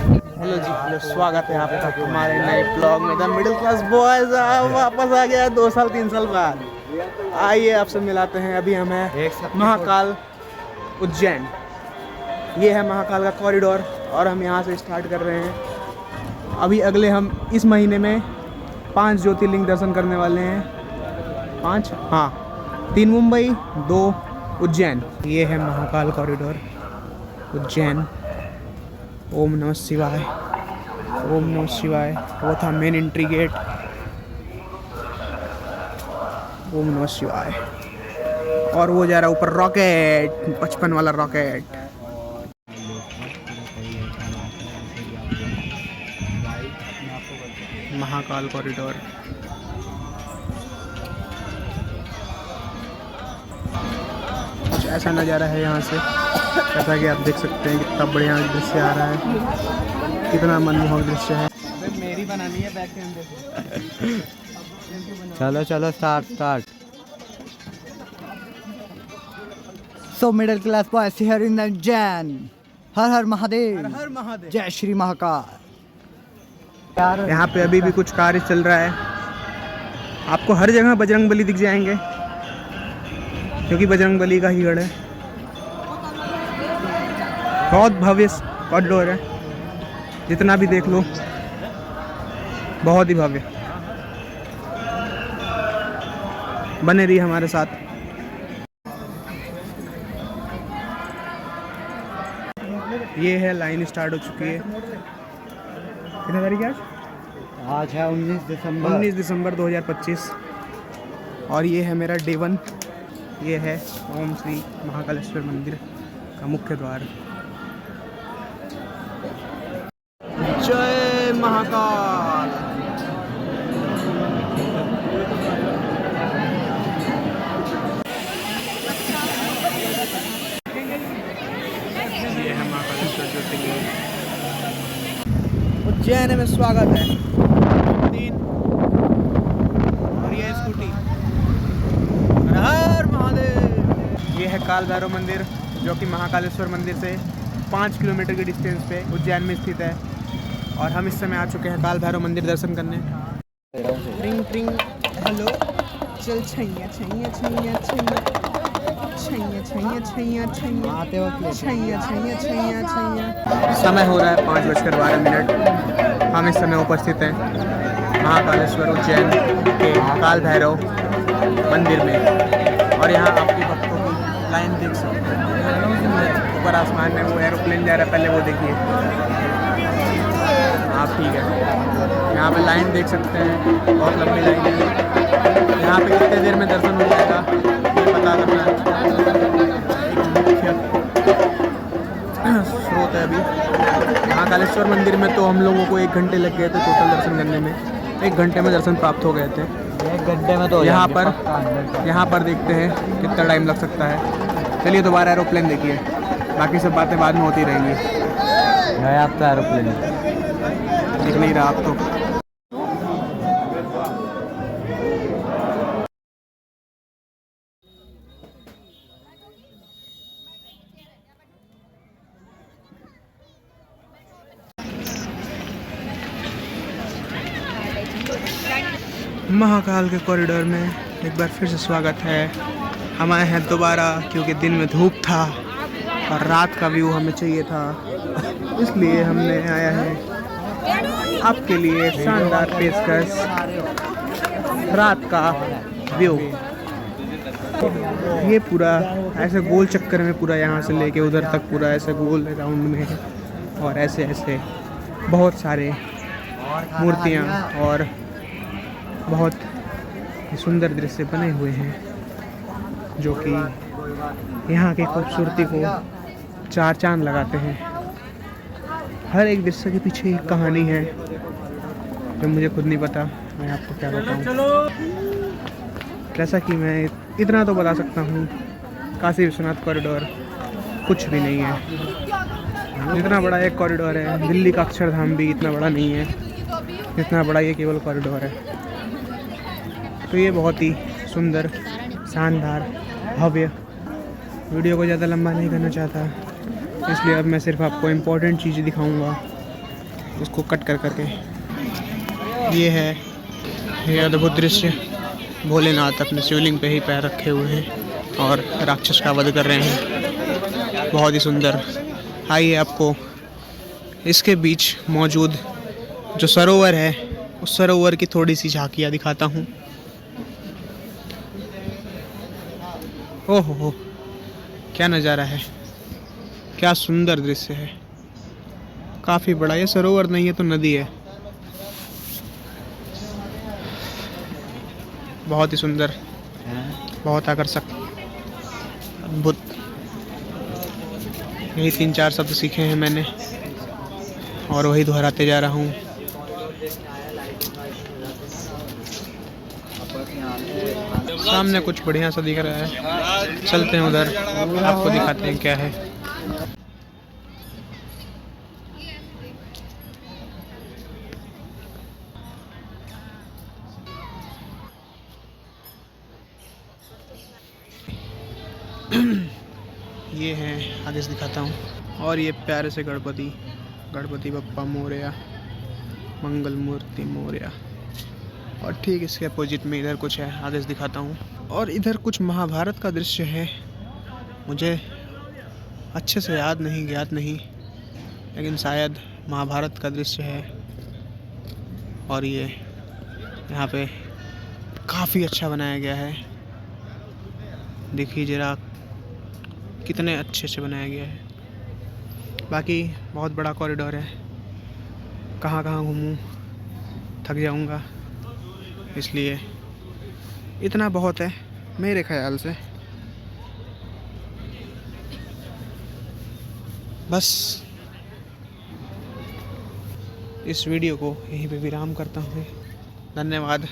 Hello जी, hello, स्वागत है आपका हमारे नए ब्लॉग में। द मिडिल क्लास बॉयज वापस आ गया 2 साल 3 साल बाद। आइए आपसे मिलाते हैं। अभी हम हैं महाकाल उज्जैन। ये है महाकाल का कॉरिडोर और हम यहाँ से स्टार्ट कर रहे हैं। अभी अगले हम इस महीने में 5 ज्योतिर्लिंग दर्शन करने वाले हैं। 5, हाँ, 3 मुंबई, 2 उज्जैन। ये है महाकाल कॉरिडोर उज्जैन। ओम नमः शिवाय, ओम नमः शिवाय। वो था मेन एंट्री गेट। ओम नमः शिवाय। और वो जा रहा ऊपर रॉकेट, 55 वाला रॉकेट। महाकाल कॉरिडोर। कुछ ऐसा नज़ारा है यहाँ से, जैसा कि आप देख सकते हैं। कितना बढ़िया दृश्य आ रहा है, कितना मनमोहक दृश्य है। मेरी बनानी है बैक कैमरे। चलो चलो start. So middle class boys here in Ujjain. हर हर महादेव, हर महादेव, जय श्री महाकाल। यहाँ पे अभी भी कुछ कार्य चल रहा है। आपको हर जगह बजरंगबली दिख जाएंगे, क्योंकि बजरंगबली का ही गढ़ है। बहुत भव्य कॉरिडोर है, जितना भी देख लो बहुत ही भव्य। बने रही हमारे साथ। ये है, लाइन स्टार्ट हो चुकी है। कितनी तारीख है आज है 19 दिसंबर। 19 दिसंबर 2025। और ये है मेरा डे 1। ये है ओम श्री महाकालेश्वर मंदिर का मुख्य द्वार। जय महाकाल। ये है महाकालेश्वर ज्योतिर्लिंग। उज्जैन में स्वागत है। 3 और ये स्कूटी। हर हर महादेव। ये है काल भैरव मंदिर, जो कि महाकालेश्वर मंदिर से 5 किलोमीटर की डिस्टेंस पे उज्जैन में स्थित है। और हम इस समय आ चुके हैं काल भैरव मंदिर दर्शन करने। ट्रिंग ट्रिंग, हेलो, चल छैया छैया छैया छैया छैया छैया छैया छैया आते वक्त छैया छैया छैया छैया। समय हो रहा है 5:12। हम इस समय उपस्थित हैं महाकालेश्वर उज्जैन के काल भैरव मंदिर में। और यहाँ आपके भक्तों की लाइन देख सकते हैं। ऊपर आसमान में वो एरोप्लेन जा रहा है, पहले वो देखिए आप। ठीक है, यहाँ पे लाइन देख सकते हैं, बहुत लंबी लाइन है। यहाँ पे कितने देर में दर्शन हो जाएगा ये पता करना है। एक मुख्य स्रोत है अभी महाकालेश्वर मंदिर में। तो हम लोगों को 1 घंटे लग गए थे टोटल दर्शन करने में। 1 घंटे में दर्शन प्राप्त हो गए थे। 1 घंटे में तो यहाँ पर देखते हैं कितना टाइम लग सकता है। चलिए दोबारा एरोप्लेन देखिए, बाकी सब बातें बाद में होती रहेंगी। है आपका एरोप्लेन दिख नहीं रहा आप तो। महाकाल के कॉरिडोर में एक बार फिर से स्वागत है। हम आए हैं दोबारा, क्योंकि दिन में धूप था और रात का व्यू हमें चाहिए था, इसलिए हमने आया है आपके लिए शानदार पेशकश, रात का व्यू। ये पूरा ऐसे गोल चक्कर में, पूरा यहाँ से लेके उधर तक पूरा ऐसे गोल राउंड में है। और ऐसे ऐसे बहुत सारे मूर्तियाँ और बहुत सुंदर दृश्य बने हुए हैं, जो कि यहाँ की खूबसूरती को 4 चांद लगाते हैं। हर एक दृश्य के पीछे एक कहानी है, जो मुझे खुद नहीं पता। मैं आपको क्या बताऊँ। जैसा कि मैं इतना तो बता सकता हूँ, काशी विश्वनाथ कॉरिडोर कुछ भी नहीं है। जितना बड़ा एक कॉरिडोर है, दिल्ली का अक्षरधाम भी इतना बड़ा नहीं है जितना बड़ा ये केवल कॉरिडोर है। तो ये बहुत ही सुंदर, शानदार, भव्य। वीडियो को ज़्यादा लंबा नहीं करना चाहता, इसलिए अब मैं सिर्फ आपको इम्पोर्टेंट चीज़ें दिखाऊंगा इसको कट कर करके। ये है ये अद्भुत दृश्य। भोलेनाथ अपने शिवलिंग पे ही पैर रखे हुए हैं और राक्षस का वध कर रहे हैं। बहुत ही सुंदर। आइए आपको इसके बीच मौजूद जो सरोवर है उस सरोवर की थोड़ी सी झांकियाँ दिखाता हूँ। ओहो हो, क्या नज़ारा है, क्या सुंदर दृश्य है। काफ़ी बड़ा, ये सरोवर नहीं है तो नदी है। बहुत ही सुंदर, बहुत आकर्षक, अद्भुत। यही 3-4 शब्द सीखे हैं मैंने और वही दोहराते जा रहा हूँ। सामने कुछ बढ़िया सा दिख रहा है, चलते हैं उधर, आपको दिखाते हैं क्या है। ये हैं, आगे से दिखाता हूँ। और ये प्यारे से गणपति बप्पा मोरया, मंगल मूर्ति मोरया। और ठीक इसके अपोजिट में इधर कुछ है, आगे से दिखाता हूँ। और इधर कुछ महाभारत का दृश्य है, मुझे अच्छे से याद नहीं, ज्ञात नहीं, लेकिन शायद महाभारत का दृश्य है। और ये यहाँ पे काफ़ी अच्छा बनाया गया है। देखिए जरा कितने अच्छे से बनाया गया है। बाकी बहुत बड़ा कॉरिडोर है, कहाँ कहाँ घूमूं, थक जाऊंगा, इसलिए इतना बहुत है मेरे ख्याल से। बस इस वीडियो को यहीं पे विराम करता हूँ। धन्यवाद।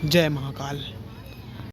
जय महाकाल।